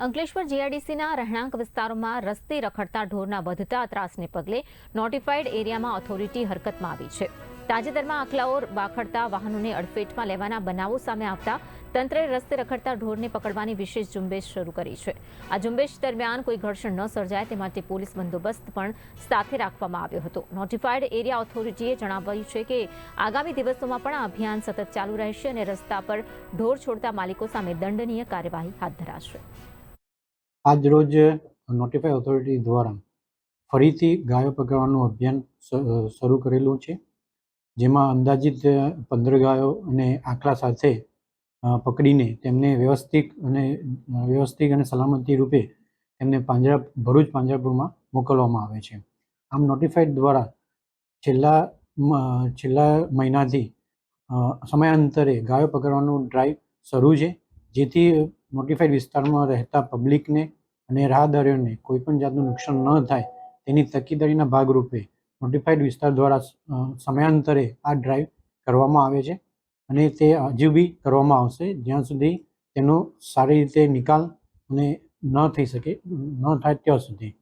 અંકલેશ્વર જીઆઈડીસીના રહેણાંક વિસ્તારોમાં રસ્તે રખડતા ઢોરના વધતા ત્રાસને પગલે નોટિફાઈડ એરિયામાં ઓથોરિટી હરકતમાં આવી છે. તાજેતરમાં આખલાઓ બાખડતા વાહનોને અડફેટમાં લેવાના બનાવો સામે આવતા તંત્રે રસ્તે રખડતા ઢોરને પકડવાની વિશેષ ઝુંબેશ શરૂ કરી છે. આ ઝુંબેશ દરમિયાન કોઈ ઘર્ષણ ન સર્જાય તે માટે પોલીસ બંદોબસ્ત પણ સાથે રાખવામાં આવ્યો હતો. નોટિફાઈડ એરિયા ઓથોરિટીએ જણાવ્યું છે કે આગામી દિવસોમાં પણ આ અભિયાન સતત ચાલુ રહેશે અને રસ્તા પર ઢોર છોડતા માલિકો સામે દંડનીય કાર્યવાહી હાથ ધરાશે. આજ રોજ નોટિફાઈ ઓથોરિટી દ્વારા ફરીથી ગાયો પકડવાનું અભિયાન શરૂ કરેલું છે, જેમાં અંદાજિત 15 ગાયો અને આખલા સાથે પકડીને તેમને વ્યવસ્થિત અને સલામતી રૂપે તેમને ભરૂચ પાંજરાપોળમાં મોકલવામાં આવે છે. આમ નોટિફાઈડ દ્વારા છેલ્લા મહિનાથી સમયાંતરે ગાયો પકડવાનું ડ્રાઈવ શરૂ છે, જેથી નોટિફાઈડ વિસ્તારમાં રહેતા પબ્લિકને અને રાહદારીઓને કોઈપણ જાતનું નુકસાન ન થાય તેની તકેદારીના ભાગરૂપે નોટિફાઈડ વિસ્તાર દ્વારા સમયાંતરે આ ડ્રાઈવ કરવામાં આવે છે અને તે હજુ બી કરવામાં આવશે જ્યાં સુધી તેનો સારી રીતે નિકાલ અને ન થાય ત્યાં સુધી.